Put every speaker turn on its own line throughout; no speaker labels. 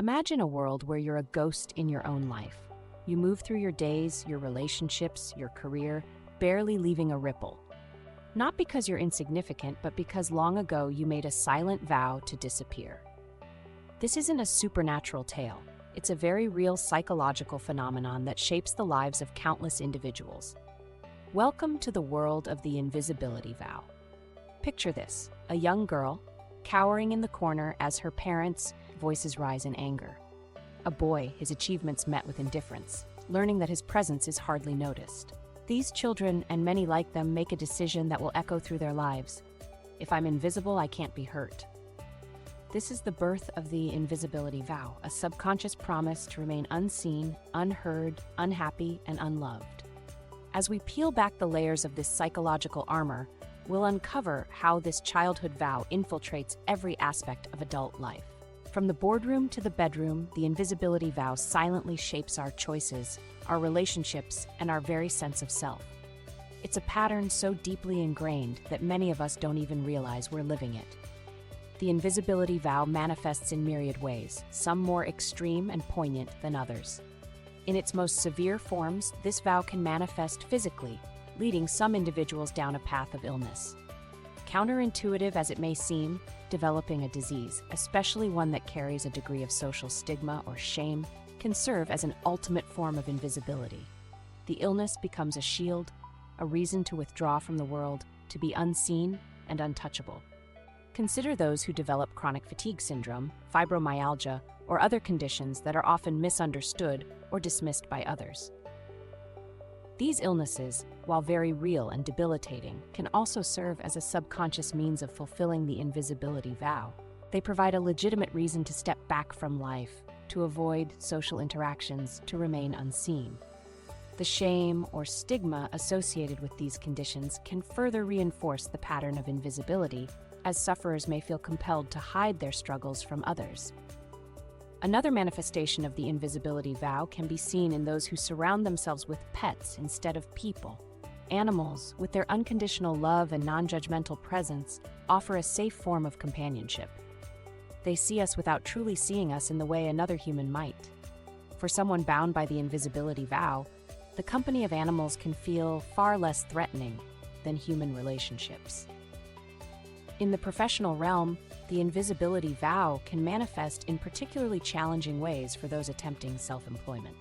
Imagine a world where you're a ghost in your own life. You move through your days, your relationships, your career, barely leaving a ripple. Not because you're insignificant, but because long ago you made a silent vow to disappear. This isn't a supernatural tale. It's a very real psychological phenomenon that shapes the lives of countless individuals. Welcome to the world of the invisibility vow. Picture this, a young girl, cowering in the corner as her parents' voices rise in anger. A boy, his achievements met with indifference, learning that his presence is hardly noticed. These children, and many like them, make a decision that will echo through their lives. If I'm invisible, I can't be hurt. This is the birth of the invisibility vow, a subconscious promise to remain unseen, unheard, unhappy, and unloved. As we peel back the layers of this psychological armor, we'll uncover how this childhood vow infiltrates every aspect of adult life. From the boardroom to the bedroom, the invisibility vow silently shapes our choices, our relationships, and our very sense of self. It's a pattern so deeply ingrained that many of us don't even realize we're living it. The invisibility vow manifests in myriad ways, some more extreme and poignant than others. In its most severe forms, this vow can manifest physically, leading some individuals down a path of illness. Counterintuitive as it may seem, developing a disease, especially one that carries a degree of social stigma or shame, can serve as an ultimate form of invisibility. The illness becomes a shield, a reason to withdraw from the world, to be unseen and untouchable. Consider those who develop chronic fatigue syndrome, fibromyalgia, or other conditions that are often misunderstood or dismissed by others. These illnesses, while very real and debilitating, can also serve as a subconscious means of fulfilling the invisibility vow. They provide a legitimate reason to step back from life, to avoid social interactions, to remain unseen. The shame or stigma associated with these conditions can further reinforce the pattern of invisibility, as sufferers may feel compelled to hide their struggles from others. Another manifestation of the invisibility vow can be seen in those who surround themselves with pets instead of people. Animals, with their unconditional love and non-judgmental presence, offer a safe form of companionship. They see us without truly seeing us in the way another human might. For someone bound by the invisibility vow, the company of animals can feel far less threatening than human relationships. In the professional realm, the invisibility vow can manifest in particularly challenging ways for those attempting self-employment.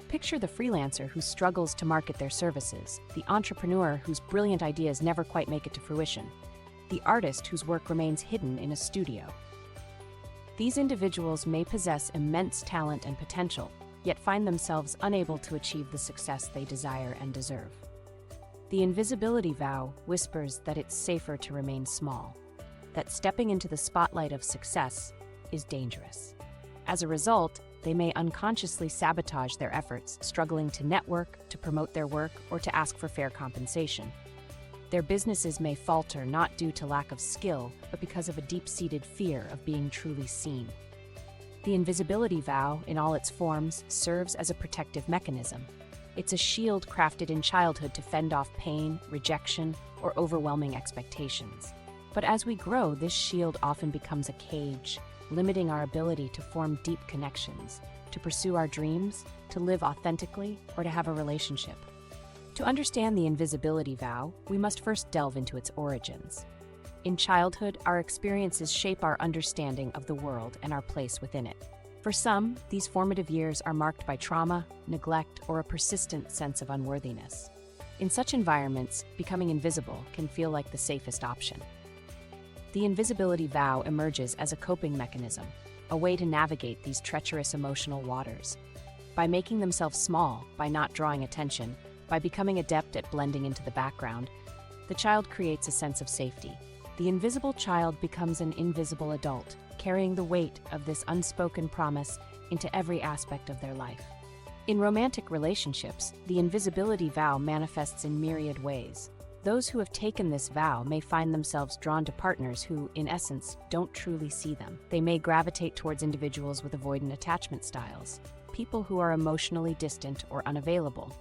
Picture the freelancer who struggles to market their services, the entrepreneur whose brilliant ideas never quite make it to fruition, the artist whose work remains hidden in a studio. These individuals may possess immense talent and potential, yet find themselves unable to achieve the success they desire and deserve. The invisibility vow whispers that it's safer to remain small, that stepping into the spotlight of success is dangerous. As a result, they may unconsciously sabotage their efforts, struggling to network, to promote their work, or to ask for fair compensation. Their businesses may falter not due to lack of skill, but because of a deep-seated fear of being truly seen. The invisibility vow, in all its forms, serves as a protective mechanism. It's a shield crafted in childhood to fend off pain, rejection, or overwhelming expectations. But as we grow, this shield often becomes a cage, limiting our ability to form deep connections, to pursue our dreams, to live authentically, or to have a relationship. To understand the invisibility vow, we must first delve into its origins. In childhood, our experiences shape our understanding of the world and our place within it. For some, these formative years are marked by trauma, neglect, or a persistent sense of unworthiness. In such environments, becoming invisible can feel like the safest option. The invisibility vow emerges as a coping mechanism, a way to navigate these treacherous emotional waters. By making themselves small, by not drawing attention, by becoming adept at blending into the background, the child creates a sense of safety. The invisible child becomes an invisible adult, carrying the weight of this unspoken promise into every aspect of their life. In romantic relationships, the invisibility vow manifests in myriad ways. Those who have taken this vow may find themselves drawn to partners who, in essence, don't truly see them. They may gravitate towards individuals with avoidant attachment styles, people who are emotionally distant or unavailable.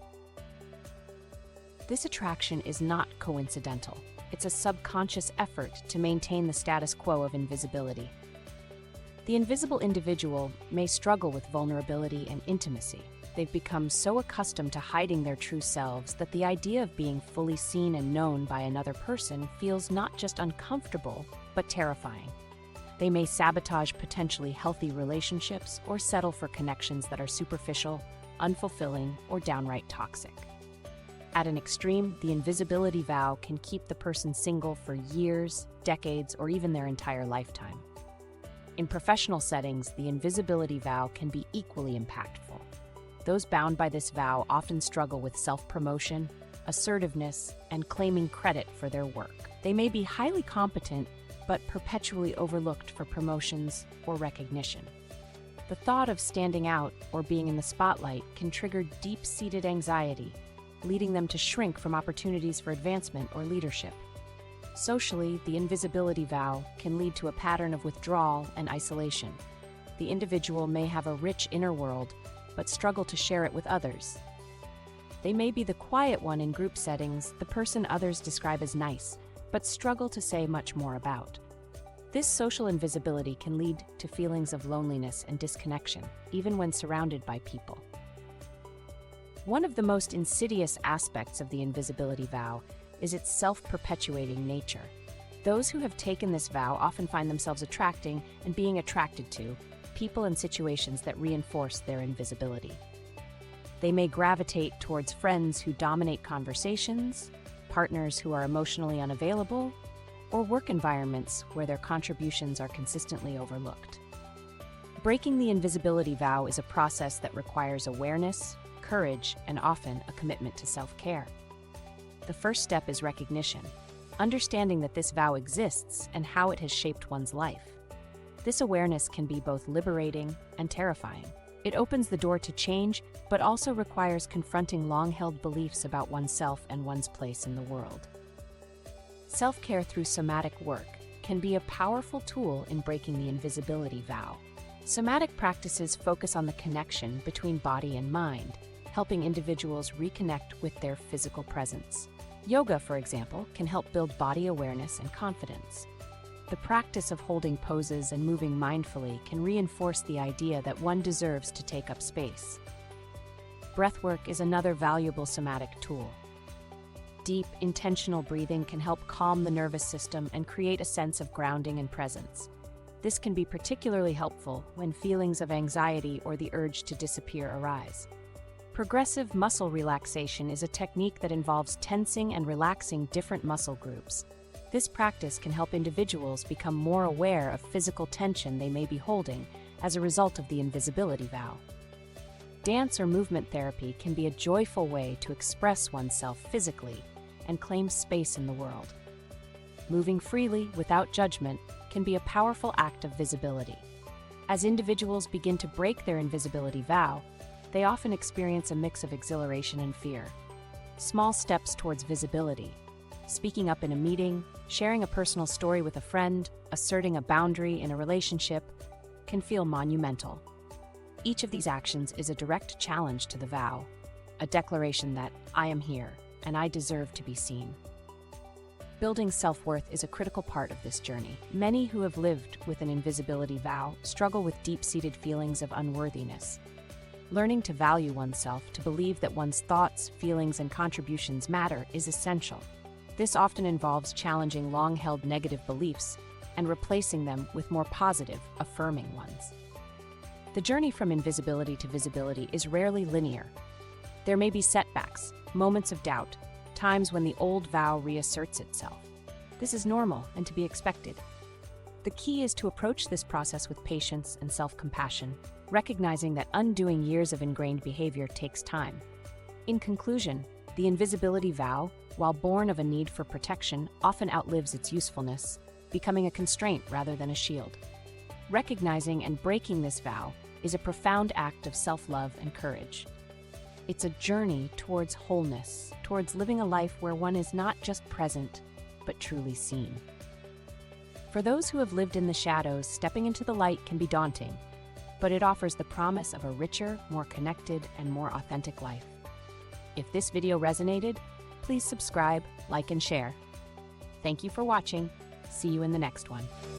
This attraction is not coincidental. It's a subconscious effort to maintain the status quo of invisibility. The invisible individual may struggle with vulnerability and intimacy. They've become so accustomed to hiding their true selves that the idea of being fully seen and known by another person feels not just uncomfortable, but terrifying. They may sabotage potentially healthy relationships or settle for connections that are superficial, unfulfilling, or downright toxic. At an extreme, the invisibility vow can keep the person single for years, decades, or even their entire lifetime. In professional settings, the invisibility vow can be equally impactful. Those bound by this vow often struggle with self-promotion, assertiveness, and claiming credit for their work. They may be highly competent, but perpetually overlooked for promotions or recognition. The thought of standing out or being in the spotlight can trigger deep-seated anxiety, leading them to shrink from opportunities for advancement or leadership. Socially, the invisibility vow can lead to a pattern of withdrawal and isolation. The individual may have a rich inner world, but struggle to share it with others. They may be the quiet one in group settings, the person others describe as nice, but struggle to say much more about. This social invisibility can lead to feelings of loneliness and disconnection, even when surrounded by people. One of the most insidious aspects of the invisibility vow is its self-perpetuating nature. Those who have taken this vow often find themselves attracting and being attracted to people and situations that reinforce their invisibility. They may gravitate towards friends who dominate conversations, partners who are emotionally unavailable, or work environments where their contributions are consistently overlooked. Breaking the invisibility vow is a process that requires awareness, courage, and often a commitment to self-care. The first step is recognition, understanding that this vow exists and how it has shaped one's life. This awareness can be both liberating and terrifying. It opens the door to change, but also requires confronting long-held beliefs about oneself and one's place in the world. Self-care through somatic work can be a powerful tool in breaking the invisibility vow. Somatic practices focus on the connection between body and mind, helping individuals reconnect with their physical presence. Yoga, for example, can help build body awareness and confidence. The practice of holding poses and moving mindfully can reinforce the idea that one deserves to take up space. Breathwork is another valuable somatic tool. Deep, intentional breathing can help calm the nervous system and create a sense of grounding and presence. This can be particularly helpful when feelings of anxiety or the urge to disappear arise. Progressive muscle relaxation is a technique that involves tensing and relaxing different muscle groups. This practice can help individuals become more aware of physical tension they may be holding as a result of the invisibility vow. Dance or movement therapy can be a joyful way to express oneself physically and claim space in the world. Moving freely without judgment can be a powerful act of visibility. As individuals begin to break their invisibility vow, they often experience a mix of exhilaration and fear. Small steps towards visibility, speaking up in a meeting, sharing a personal story with a friend, asserting a boundary in a relationship, can feel monumental. Each of these actions is a direct challenge to the vow, a declaration that I am here and I deserve to be seen. Building self-worth is a critical part of this journey. Many who have lived with an invisibility vow struggle with deep-seated feelings of unworthiness. Learning to value oneself, to believe that one's thoughts, feelings, and contributions matter is essential. This often involves challenging long-held negative beliefs and replacing them with more positive, affirming ones. The journey from invisibility to visibility is rarely linear. There may be setbacks, moments of doubt, times when the old vow reasserts itself. This is normal and to be expected. The key is to approach this process with patience and self-compassion, recognizing that undoing years of ingrained behavior takes time. In conclusion, the invisibility vow, while born of a need for protection, often outlives its usefulness, becoming a constraint rather than a shield. Recognizing and breaking this vow is a profound act of self-love and courage. It's a journey towards wholeness, towards living a life where one is not just present, but truly seen. For those who have lived in the shadows, stepping into the light can be daunting, but it offers the promise of a richer, more connected, and more authentic life. If this video resonated, please subscribe, like, and share. Thank you for watching. See you in the next one.